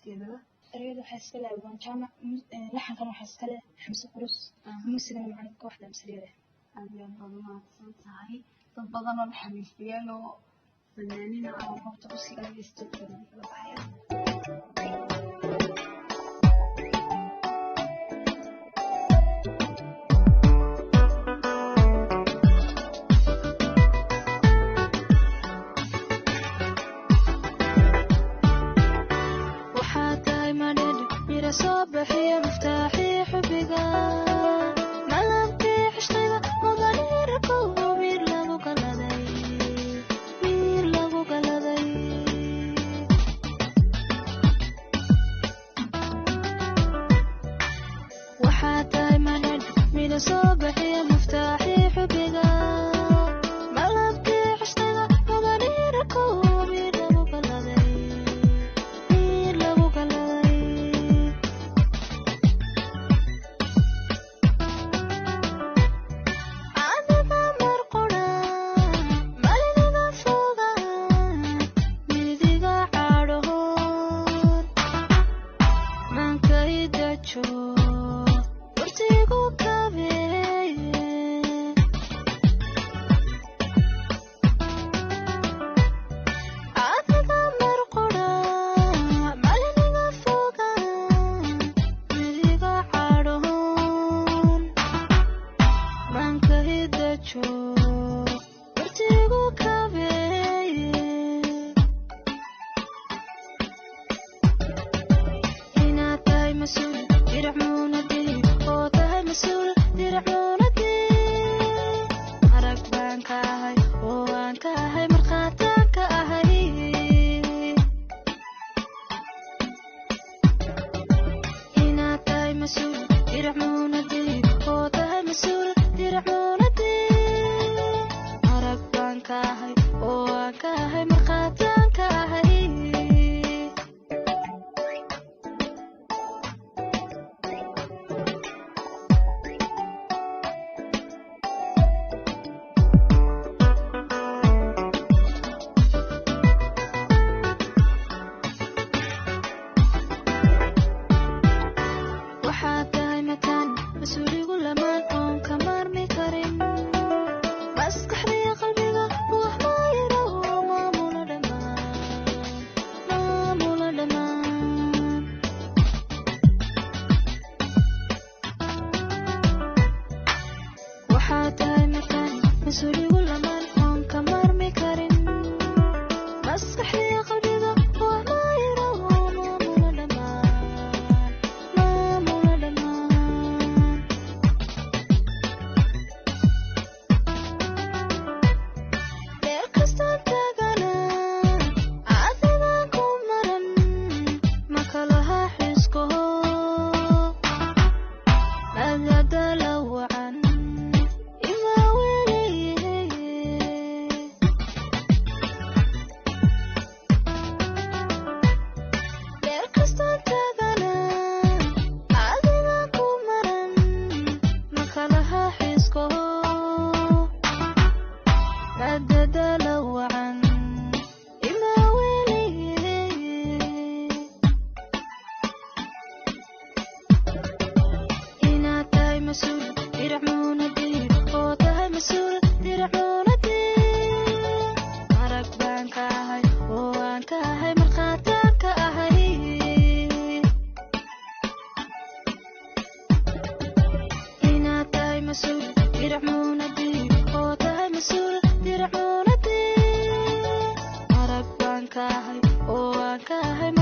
heesteedaba ereyada waxaa iska leh abwaan jaamac laxankan waxaa iska leh xamse qurus muusigana macalin kooxda amsaliya aad iyo aad baad umahadsan tahay dad badan oo xamiistayaal oo fanaaniina ah oo goobta kusii dhageysta kala baxaya صباحي مفتاحي حبك ملامتي عشقك وغنيرك ومير لابوك لدي وحاتاي مناد من صباحي مفتاحي حبك ملامتي عشقك وغنيرك ومير لابوك لدي Arag baan ka ahay oo aan ka ahay